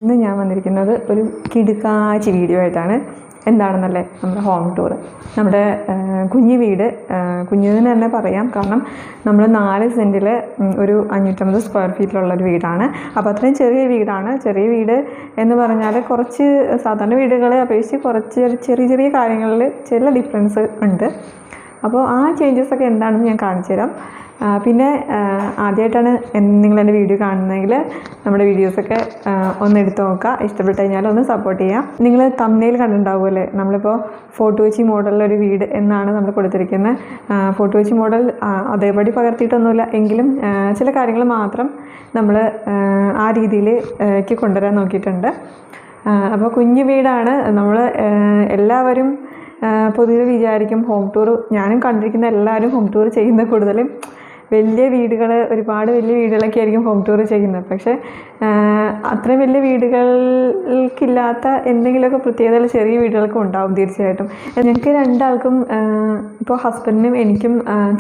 ഇന്ന് ഞാൻ വന്നിരിക്കുന്നത് ഒരു കിടുക്കാച്ചി വീഡിയോ ആയിട്ടാണ്. എന്താണെന്നല്ലേ, നമ്മുടെ ഹോം ടൂർ. നമ്മുടെ കുഞ്ഞു വീട്, കുഞ്ഞിന് തന്നെ പറയാം. കാരണം നമ്മൾ 4 സെൻറ്റിൽ ഒരു 550 സ്ക്വയർ ഫീറ്റിലുള്ളൊരു വീടാണ്. അപ്പോൾ അത്രയും ചെറിയ വീടാണ്. ചെറിയ വീട് എന്ന് പറഞ്ഞാൽ കുറച്ച് സാധാരണ വീടുകളെ അപേക്ഷിച്ച് കുറച്ച് ചെറിയ ചെറിയ കാര്യങ്ങളിൽ ചില ഡിഫറൻസ് ഉണ്ട്. അപ്പോൾ ആ ചേഞ്ചസൊക്കെ എന്താണെന്ന് ഞാൻ കാണിച്ചു തരാം. പിന്നെ ആദ്യമായിട്ടാണ് നിങ്ങളെൻ്റെ വീഡിയോ കാണുന്നതെങ്കിൽ നമ്മുടെ വീഡിയോസൊക്കെ ഒന്ന് എടുത്ത് നോക്കുക. ഇഷ്ടപ്പെട്ട് കഴിഞ്ഞാൽ ഒന്ന് സപ്പോർട്ട് ചെയ്യാം. നിങ്ങൾ തംബ്നെയിൽ കണ്ടിട്ടുണ്ടാവുമല്ലേ, നമ്മളിപ്പോൾ ഫോർട്ട് കൊച്ചി മോഡലിലൊരു വീട് എന്നാണ് നമ്മൾ കൊടുത്തിരിക്കുന്നത്. ഫോർട്ട് കൊച്ചി മോഡൽ അതേപടി പകർത്തിയിട്ടൊന്നുമില്ല, എങ്കിലും ചില കാര്യങ്ങൾ മാത്രം നമ്മൾ ആ രീതിയിലേക്ക് കൊണ്ടുവരാൻ നോക്കിയിട്ടുണ്ട്. അപ്പോൾ കുഞ്ഞു വീടാണ്. നമ്മൾ എല്ലാവരും പൊതുവെ വിചാരിക്കും ഹോം ടൂർ, ഞാനും കണ്ടിരിക്കുന്ന എല്ലാവരും ഹോം ടൂർ ചെയ്യുന്ന കൂടുതലും വലിയ വീടുകൾ, ഒരുപാട് വലിയ വീടുകളൊക്കെ ആയിരിക്കും ഹോം ടൂർ ചെയ്യുന്നത്. പക്ഷേ അത്രയും വലിയ വീടുകൾക്കില്ലാത്ത എന്തെങ്കിലുമൊക്കെ പ്രത്യേകതകൾ ചെറിയ വീടുകൾക്കും ഉണ്ടാവും തീർച്ചയായിട്ടും. ഞങ്ങൾക്ക് രണ്ടാൾക്കും, ഇപ്പോൾ ഹസ്ബൻഡിനും എനിക്കും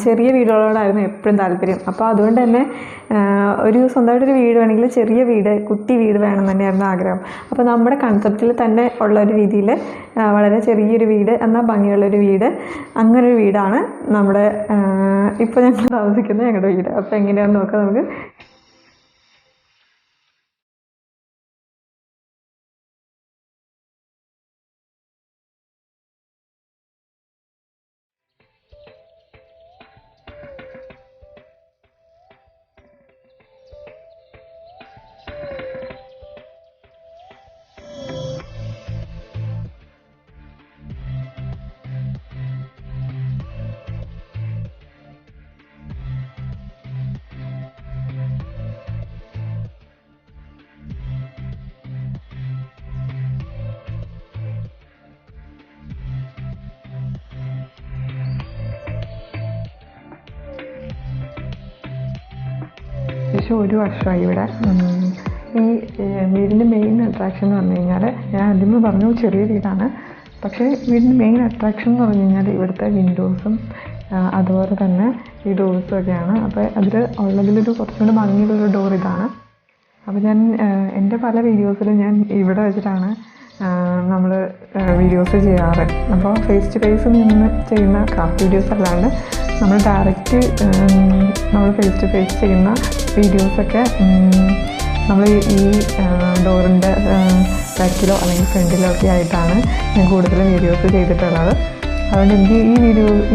ചെറിയ വീടുകളോടായിരുന്നു എപ്പോഴും താല്പര്യം. അപ്പോൾ അതുകൊണ്ട് തന്നെ ഒരു സ്വന്തമായിട്ടൊരു വീട് വേണമെങ്കിൽ ചെറിയ വീട്, കുട്ടി വീട് വേണം തന്നെയായിരുന്നു ആഗ്രഹം. അപ്പോൾ നമ്മുടെ കൺസെപ്റ്റിൽ തന്നെ ഉള്ളൊരു രീതിയിൽ വളരെ ചെറിയൊരു വീട് എന്നാൽ ഭംഗിയുള്ളൊരു വീട്, അങ്ങനൊരു വീടാണ് നമ്മുടെ ഇപ്പോൾ ഞങ്ങൾ താമസിക്കുന്ന ഞങ്ങളുടെ വീട്. അപ്പോൾ എങ്ങനെയാണെന്ന് നോക്കാം നമുക്ക്. ഏകദേശം 1 വർഷമായി ഇവിടെ. ഈ വീടിൻ്റെ മെയിൻ അട്രാക്ഷൻ എന്ന് പറഞ്ഞു കഴിഞ്ഞാൽ, ഞാൻ ആദ്യമേ പറഞ്ഞു ചെറിയ വീടാണ്, പക്ഷേ വീടിൻ്റെ മെയിൻ അട്രാക്ഷൻ എന്ന് പറഞ്ഞു കഴിഞ്ഞാൽ ഇവിടുത്തെ വിൻഡോസും അതുപോലെ തന്നെ ഈ ഡോർസും ഒക്കെയാണ്. അപ്പോൾ അതിൽ ഉള്ളതിലൊരു കുറച്ചുകൂടി ഭംഗിയുള്ളൊരു ഡോർ ഇതാണ്. അപ്പോൾ ഞാൻ എൻ്റെ പല വീഡിയോസിലും ഞാൻ ഇവിടെ വെച്ചിട്ടാണ് നമ്മൾ വീഡിയോസ് ചെയ്യാറ്. അപ്പോൾ ഫേസ് ടു ഫേസ് നിന്ന് ചെയ്യുന്ന ക്രാഫ്റ്റ് വീഡിയോസ് അല്ലാണ്ട് നമ്മൾ ഡയറക്റ്റ് നമ്മൾ ഫേസ് ടു ഫേസ് ചെയ്യുന്ന വീഡിയോസൊക്കെ നമ്മൾ ഈ ഡോറിൻ്റെ ബാക്കിലോ അല്ലെങ്കിൽ ഫ്രണ്ടിലോ ഒക്കെ ആയിട്ടാണ് ഞാൻ കൂടുതലും വീഡിയോസ് ചെയ്തിട്ടുള്ളത്. അതുകൊണ്ട് എനിക്ക്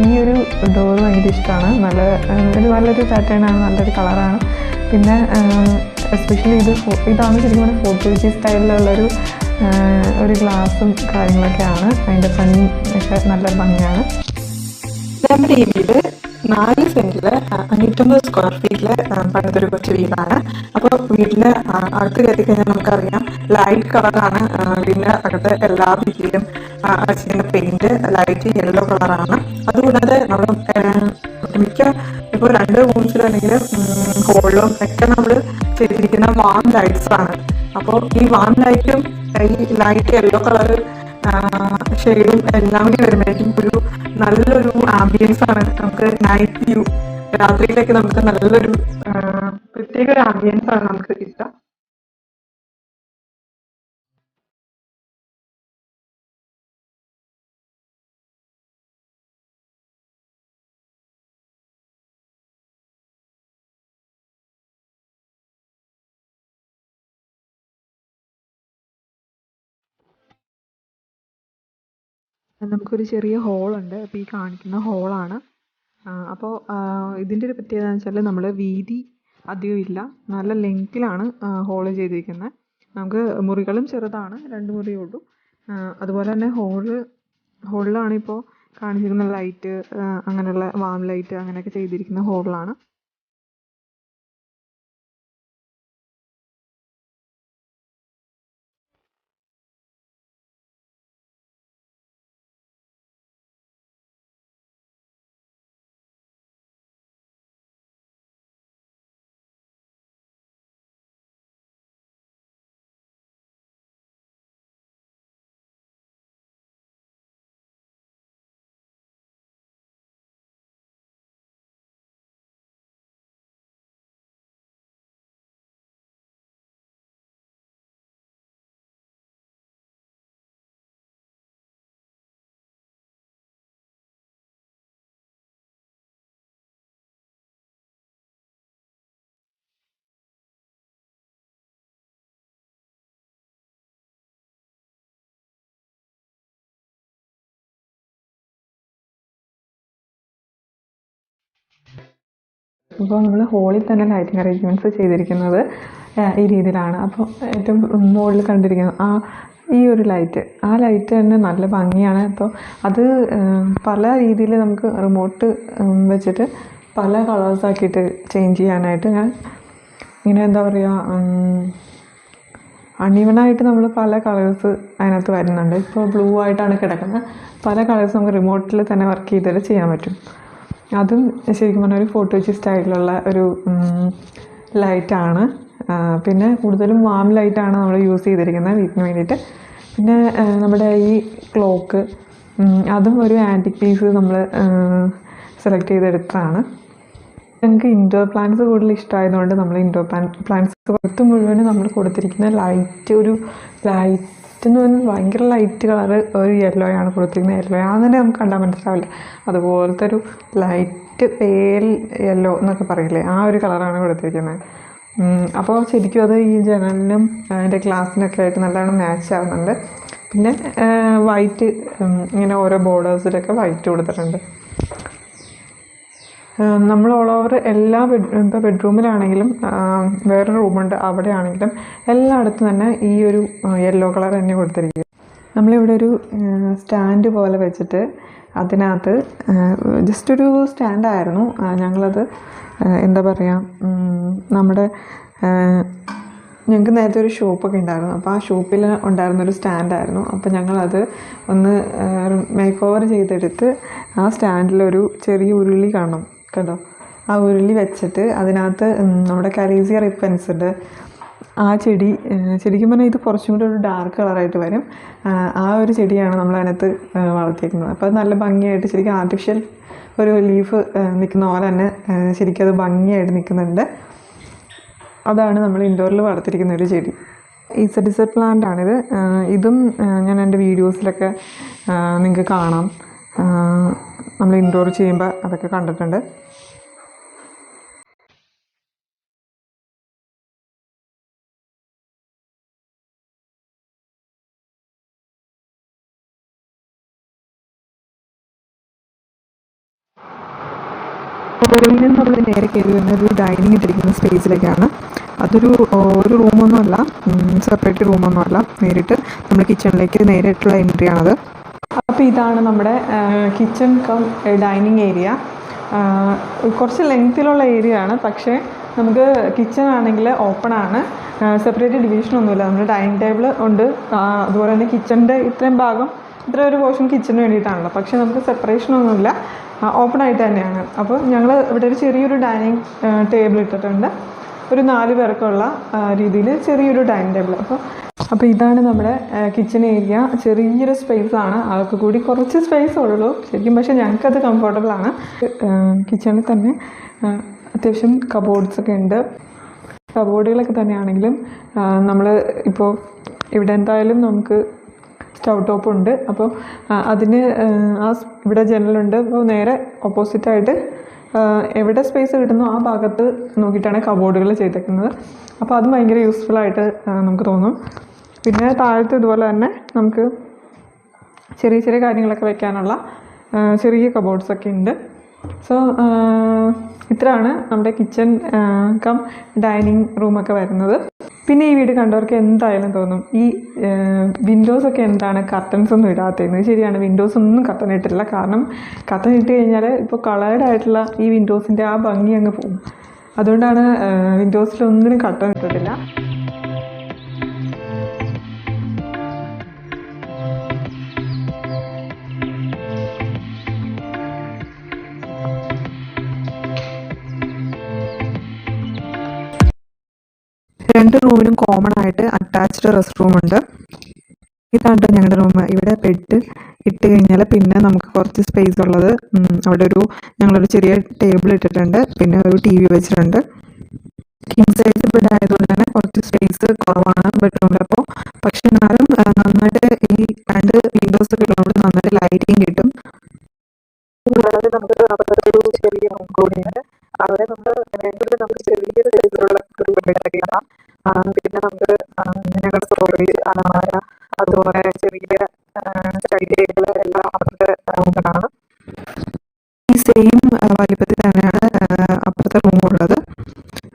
ഈ ഒരു ഡോർ ഭയങ്കര ഇഷ്ടമാണ്. നല്ലൊരു പാറ്റേൺ ആണ്, നല്ലൊരു കളറാണ്. പിന്നെ എസ്പെഷ്യലി ഇതാണ് ശരിക്കും പറഞ്ഞാൽ ഫോർട്ട് കൊച്ചി സ്റ്റൈലിലുള്ളൊരു ഗ്ലാസും കാര്യങ്ങളൊക്കെയാണ്. അതിൻ്റെ ഭംഗി ഒക്കെ നല്ല ഭംഗിയാണ്. നമ്മുടെ ഈ വീട് 4 സെൻറ്റിൽ 550 സ്ക്വയർ ഫീറ്റിൽ പണിതൊരു കൊച്ചു വീടാണ്. അപ്പോൾ വീടിൻ്റെ അകത്ത് കയറി കഴിഞ്ഞാൽ നമുക്കറിയാം ലൈറ്റ് കളറാണ് വീടിൻ്റെ അകത്ത് എല്ലാ ഭിത്തിയിലും ചെയ്യുന്ന പെയിൻറ്റ് ലൈറ്റ് യെല്ലോ കളറാണ്. അതുകൂടാതെ നമ്മൾ മിക്ക ഇപ്പോൾ 2 റൂംസിലാണെങ്കിൽ ഹോളിലും ഒക്കെ നമ്മൾ ചെയ്തിരിക്കുന്ന വാം ലൈറ്റ്സ് ആണ്. അപ്പോൾ ഈ വാം ലൈറ്റും ഈ ലൈറ്റ് യെല്ലോ കളർ ഷെയ്ഡും എല്ലാം കൂടി വരുമ്പോഴേക്കും നല്ലൊരു ആംബിയൻസ് ആണ്. നമുക്ക് നൈറ്റ് വ്യൂ, രാത്രിയിലൊക്കെ നമുക്ക് നല്ലൊരു പ്രത്യേക ഒരു ആംബിയൻസ് ആണ് നമുക്ക് കിട്ടുക. നമുക്കൊരു ചെറിയ ഹോളുണ്ട്. അപ്പോൾ ഈ കാണിക്കുന്ന ഹോളാണ്. അപ്പോൾ ഇതിൻ്റെ ഒരു പ്രത്യേകത എന്ന് വെച്ചാൽ നമ്മൾ വീതി അധികം ഇല്ല, നല്ല ലെങ്ത്തിലാണ് ഹോള് ചെയ്തിരിക്കുന്നത്. നമുക്ക് മുറികളും ചെറുതാണ്, 2 മുറിയേ ഉള്ളൂ. അതുപോലെ തന്നെ ഹോളിലാണ് ഇപ്പോൾ കാണിച്ചിരിക്കുന്ന ലൈറ്റ്, അങ്ങനെയുള്ള വാം ലൈറ്റ് അങ്ങനെയൊക്കെ ചെയ്തിരിക്കുന്ന ഹോളിലാണ്. അപ്പോൾ നമ്മൾ ഹോളിൽ തന്നെ ലൈറ്റിംഗ് അറേഞ്ച്മെൻറ്റ്സ് ചെയ്തിരിക്കുന്നത് ഈ രീതിയിലാണ്. അപ്പോൾ ഏറ്റവും മുകളിൽ കണ്ടിരിക്കുന്നത് ഈ ഒരു ലൈറ്റ്, ആ ലൈറ്റ് തന്നെ നല്ല ഭംഗിയാണ്. അപ്പോൾ അത് പല രീതിയിൽ നമുക്ക് റിമോട്ട് വെച്ചിട്ട് പല കളേഴ്സാക്കിയിട്ട് ചേഞ്ച് ചെയ്യാനായിട്ട് ഞാൻ ഇങ്ങനെ എന്താ പറയുക, അൺഈവനായിട്ട് നമ്മൾ പല കളേഴ്സ് അതിനകത്ത് വരുന്നുണ്ട്. ഇപ്പോൾ ബ്ലൂ ആയിട്ടാണ് കിടക്കുന്നത്, പല കളേഴ്സ് നമുക്ക് റിമോട്ടിൽ തന്നെ വർക്ക് ചെയ്തിട്ട് ചെയ്യാൻ പറ്റും. അതും ശരിക്കും പറഞ്ഞാൽ ഒരു ഫോട്ടോ സ്റ്റൈലിലുള്ള ഒരു ലൈറ്റാണ്. പിന്നെ കൂടുതലും വാം ലൈറ്റാണ് നമ്മൾ യൂസ് ചെയ്തിരിക്കുന്നത് വീട്ടിന് വേണ്ടിയിട്ട്. പിന്നെ നമ്മുടെ ഈ ക്ലോക്ക്, അതും ഒരു ആൻറ്റിക് പീസ് നമ്മൾ സെലക്ട് ചെയ്തെടുത്തതാണ്. ഞങ്ങൾക്ക് ഇൻഡോർ പ്ലാന്റ്സ് കൂടുതൽ ഇഷ്ടമായതുകൊണ്ട് നമ്മൾ ഇൻഡോർ പ്ലാന്റ്സ് പുറത്ത് മുഴുവനും നമ്മൾ കൊടുത്തിരിക്കുന്ന ലൈറ്റ്, ഒരു ലൈറ്റ് എന്ന് പറഞ്ഞാൽ ഭയങ്കര ലൈറ്റ് കളറ്, ഒരു യെല്ലോയാണ് കൊടുത്തിരിക്കുന്നത്. യെല്ലോ ആണെന്ന് തന്നെ നമുക്ക് കണ്ടാൽ മനസ്സിലാവില്ല, അതുപോലത്തെ ഒരു ലൈറ്റ് പേൽ യെല്ലോ എന്നൊക്കെ പറയില്ലേ, ആ ഒരു കളറാണ് കൊടുത്തിരിക്കുന്നത്. അപ്പോൾ ശരിക്കും അത് ഈ ജനലിനും അതിൻ്റെ ഗ്ലാസ്സിനൊക്കെ ആയിട്ട് നല്ലോണം മാച്ച് ആവുന്നുണ്ട്. പിന്നെ വൈറ്റ്, ഇങ്ങനെ ഓരോ ബോർഡേഴ്സിലൊക്കെ വൈറ്റ് കൊടുത്തിട്ടുണ്ട്. നമ്മൾ ഓൾ ഓവർ എല്ലാ ഇപ്പോൾ ബെഡ്റൂമിലാണെങ്കിലും വേറൊരു റൂമുണ്ട്, അവിടെ ആണെങ്കിലും എല്ലായിടത്തും തന്നെ ഈ ഒരു യെല്ലോ കളർ തന്നെ കൊടുത്തിരിക്കുക. നമ്മളിവിടെ ഒരു സ്റ്റാൻഡ് പോലെ വെച്ചിട്ട് അതിനകത്ത് ജസ്റ്റ് ഒരു സ്റ്റാൻഡായിരുന്നു, ഞങ്ങളത് എന്താ പറയുക, നമ്മുടെ ഞങ്ങൾക്ക് നേരത്തെ ഒരു ഷോപ്പൊക്കെ ഉണ്ടായിരുന്നു. അപ്പോൾ ആ ഷോപ്പിൽ ഉണ്ടായിരുന്നൊരു സ്റ്റാൻഡായിരുന്നു. അപ്പോൾ ഞങ്ങളത് ഒന്ന് മേക്ക് ഓവർ ചെയ്തെടുത്ത് ആ സ്റ്റാൻഡിലൊരു ചെറിയ ഉരുളി കാണും കേട്ടോ, ആ ഉരുളി വെച്ചിട്ട് അതിനകത്ത് നമ്മുടെ കലീസിയ റിപ്പൻസ് ഉണ്ട്, ആ ചെടി, ശരിക്കും പറഞ്ഞാൽ ഇത് കുറച്ചും കൂടി ഒരു ഡാർക്ക് കളറായിട്ട് വരും. ആ ഒരു ചെടിയാണ് നമ്മൾ അതിനകത്ത് വളർത്തിയിരിക്കുന്നത്. അപ്പോൾ അത് നല്ല ഭംഗിയായിട്ട്, ശരിക്കും ആർട്ടിഫിഷ്യൽ ഒരു ലീഫ് നിൽക്കുന്ന പോലെ തന്നെ ശരിക്കും അത് ഭംഗിയായിട്ട് നിൽക്കുന്നുണ്ട്. അതാണ് നമ്മൾ ഇൻഡോറിൽ വളർത്തിയിരിക്കുന്ന ഒരു ചെടി. ഇസഡിസർ പ്ലാന്റ് ആണിത്. ഇതും ഞാൻ എൻ്റെ വീഡിയോസിലൊക്കെ നിങ്ങൾക്ക് കാണാം, നമ്മൾ ഇൻഡോർ ചെയ്യുമ്പോൾ അതൊക്കെ കണ്ടിട്ടുണ്ട്. മുകളിൽ നിന്ന് നമ്മൾ നേരെ കയറി വരുന്നത് ഒരു ഡൈനിങ് ഇട്ടിരിക്കുന്ന സ്പേസിലേക്കാണ്. അതൊരു റൂമൊന്നുമല്ല, സെപ്പറേറ്റ് റൂമൊന്നുമല്ല, നേരിട്ട് നമ്മൾ കിച്ചണിലേക്ക് നേരിട്ടുള്ള എൻട്രി ആണത്. അപ്പോൾ ഇതാണ് നമ്മുടെ കിച്ചൺ കം ഡൈനിങ് ഏരിയ. കുറച്ച് ലെങ്ത്തിലുള്ള ഏരിയ ആണ്, പക്ഷേ നമുക്ക് കിച്ചൺ ആണെങ്കിൽ ഓപ്പൺ ആണ്, സെപ്പറേറ്റ് ഡിവിഷനൊന്നുമില്ല. നമ്മുടെ ഡൈനിങ് ടേബിൾ ഉണ്ട്, അതുപോലെ തന്നെ കിച്ചണിൻ്റെ ഇത്രയും ഭാഗം, ഇത്ര ഒരു പോർഷൻ കിച്ചണിന് വേണ്ടിയിട്ടാണല്ലോ, പക്ഷേ നമുക്ക് സെപ്പറേഷനൊന്നുമില്ല, ഓപ്പൺ ആയിട്ട് തന്നെയാണ്. അപ്പോൾ ഞങ്ങൾ ഇവിടെ ഒരു ചെറിയൊരു ഡൈനിങ് ടേബിൾ ഇട്ടിട്ടുണ്ട്, ഒരു 4 പേർക്കുള്ള രീതിയിൽ ചെറിയൊരു ഡൈനിങ് ടേബിൾ. അപ്പോൾ ഇതാണ് നമ്മുടെ കിച്ചൺ ഏരിയ. ചെറിയൊരു സ്പേസാണ്, അതൊക്കെ കൂടി കുറച്ച് സ്പേസ് ഉള്ളൂ ശരിക്കും, പക്ഷേ ഞങ്ങൾക്കത് കംഫർട്ടബിളാണ്. കിച്ചണിൽ തന്നെ അത്യാവശ്യം കബോർഡ്സൊക്കെ ഉണ്ട്. കബോർഡുകളൊക്കെ തന്നെയാണെങ്കിലും നമ്മൾ ഇപ്പോൾ ഇവിടെ എന്തായാലും നമുക്ക് സ്റ്റൗ ടോപ്പ് ഉണ്ട്. അപ്പോൾ അതിന് ഇവിടെ ജനലുണ്ട്. അപ്പോൾ നേരെ ഓപ്പോസിറ്റായിട്ട് എവിടെ സ്പേസ് കിട്ടുന്നോ ആ ഭാഗത്ത് നോക്കിയിട്ടാണ് കബോർഡുകൾ ചെയ്തേക്കുന്നത്. അപ്പോൾ അത് ഭയങ്കര യൂസ്ഫുള്ളായിട്ട് നമുക്ക് തോന്നും. പിന്നെ താഴത്ത് ഇതുപോലെ തന്നെ നമുക്ക് ചെറിയ ചെറിയ കാര്യങ്ങളൊക്കെ വെക്കാനുള്ള ചെറിയ കബോർഡ്സൊക്കെ ഉണ്ട്. സോ ഇത്രയാണ് നമ്മുടെ കിച്ചൺ കം ഡൈനിങ് റൂമൊക്കെ വരുന്നത്. പിന്നെ ഈ വീട് കണ്ടവർക്ക് എന്തായാലും തോന്നും ഈ വിൻഡോസൊക്കെ എന്താണ് കർട്ടൻസ് ഒന്നും ഇടാത്തതെന്ന്. ശരിയാണ്, വിൻഡോസ് ഒന്നും കർട്ടൻ ഇട്ടില്ല. കാരണം കർട്ടൻ ഇട്ട് കഴിഞ്ഞാൽ ഇപ്പോൾ കളേർഡ് ആയിട്ടുള്ള ഈ വിൻഡോസിൻ്റെ ആ ഭംഗി അങ്ങ് പോകും. അതുകൊണ്ടാണ് വിൻഡോസിലൊന്നിനും കർട്ടൻ ഇട്ടിട്ടില്ല. രണ്ട് റൂമിനും കോമൺ ആയിട്ട് അറ്റാച്ച്ഡ് റെസ്റ്റ് റൂം ഉണ്ട്. ഇതാണ് ഞങ്ങളുടെ റൂം. ഇവിടെ ബെഡ് ഇട്ട് കഴിഞ്ഞാൽ പിന്നെ നമുക്ക് കുറച്ച് സ്പേസ് ഉള്ളത്, അവിടെ ഞങ്ങളൊരു ചെറിയ ടേബിൾ ഇട്ടിട്ടുണ്ട്, പിന്നെ ഒരു TV വെച്ചിട്ടുണ്ട്. കിങ് സൈസ് ബെഡ് ആയതുകൊണ്ട് തന്നെ കുറച്ച് സ്പേസ് കുറവാണ് ബെഡ്റൂമിലപ്പോൾ. പക്ഷെ എന്നാലും നന്നായിട്ട് ഈ 2 വിൻഡോസൊക്കെ ഉള്ളതുകൊണ്ട് നന്നായിട്ട് ലൈറ്റിങ് കിട്ടും. കൂടാതെ നമുക്ക് അപ്പുറത്തൊരു ചെറിയ റൂം കൂടിയുണ്ട്. അവിടെ നമ്മൾ വേണ്ടത് നമുക്ക് ചെറിയ സൈസിലുള്ള ഒരു ബെഡൊക്കെ ഇടാം. പിന്നെ നമുക്ക് ഞങ്ങളുടെ സ്റ്റോറേജ്, അലമാര, അതുപോലെ ചെറിയ സ്റ്റഡി ടേബിൾ എല്ലാം അപ്പുറത്തെ റൂമിലാണ്. ഈ സെയിം വലിപ്പത്തിൽ തന്നെയാണ് അപ്പുറത്തെ അപ്പുറത്തെ റൂമുള്ളത്.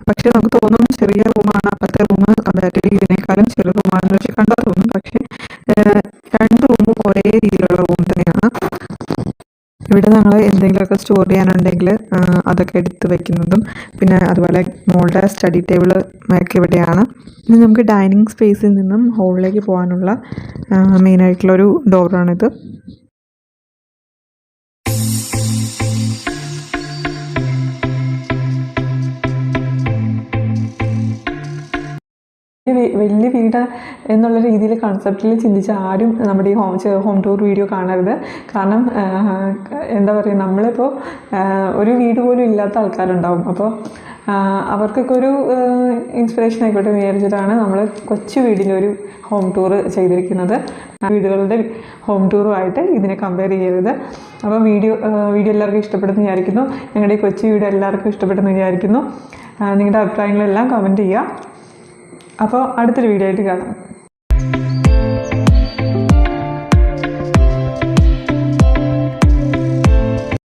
പക്ഷേ നമുക്ക് തോന്നും ചെറിയ റൂമാണ് അപ്പുറത്തെ റൂം, ബാറ്ററി ഇതിനേക്കാളും ചെറിയ റൂമാണെന്ന് വെച്ച് കണ്ടാൽ തോന്നും. പക്ഷേ 2 റൂമും ഒരേ രീതിയിലുള്ള റൂം തന്നെയാണ്. ഇവിടെ ഞങ്ങൾ എന്തെങ്കിലുമൊക്കെ സ്റ്റോർ ചെയ്യാനുണ്ടെങ്കിൽ അതൊക്കെ എടുത്ത് വയ്ക്കുന്നതും, പിന്നെ അതുപോലെ മോളുടെ സ്റ്റഡി ടേബിൾ ഒക്കെ ഇവിടെയാണ്. ഇനി നമുക്ക് ഡൈനിങ് സ്പേസിൽ നിന്നും ഹോളിലേക്ക് പോകാനുള്ള മെയിനായിട്ടുള്ളൊരു ഡോറാണിത്. വലിയ വീട് എന്നുള്ള രീതിയിൽ കൺസെപ്റ്റിൽ ചിന്തിച്ച ആരും നമ്മുടെ ഈ ഹോം ടൂർ വീഡിയോ കാണരുത്. കാരണം എന്താ പറയുക, നമ്മളിപ്പോൾ ഒരു വീട് പോലും ഇല്ലാത്ത ആൾക്കാരുണ്ടാവും. അപ്പോൾ അവർക്കൊക്കെ ഒരു ഇൻസ്പിറേഷൻ ആയിക്കോട്ടെ വിചാരിച്ചിട്ടാണ് നമ്മൾ കൊച്ചു വീടിലൊരു ഹോം ടൂർ ചെയ്തിരിക്കുന്നത്. വീടുകളുടെ ഹോം ടൂറുമായിട്ട് ഇതിനെ കമ്പയർ ചെയ്യരുത്. അപ്പോൾ വീഡിയോ എല്ലാവർക്കും ഇഷ്ടപ്പെടുന്നു വിചാരിക്കുന്നു. ഞങ്ങളുടെ ഈ കൊച്ചു വീഡിയോ എല്ലാവർക്കും ഇഷ്ടപ്പെടുന്നു വിചാരിക്കുന്നു. നിങ്ങളുടെ അഭിപ്രായങ്ങളെല്ലാം കമൻറ്റ് ചെയ്യുക. അപ്പോൾ അടുത്തൊരു വീഡിയോ ആയിട്ട് കാണാം.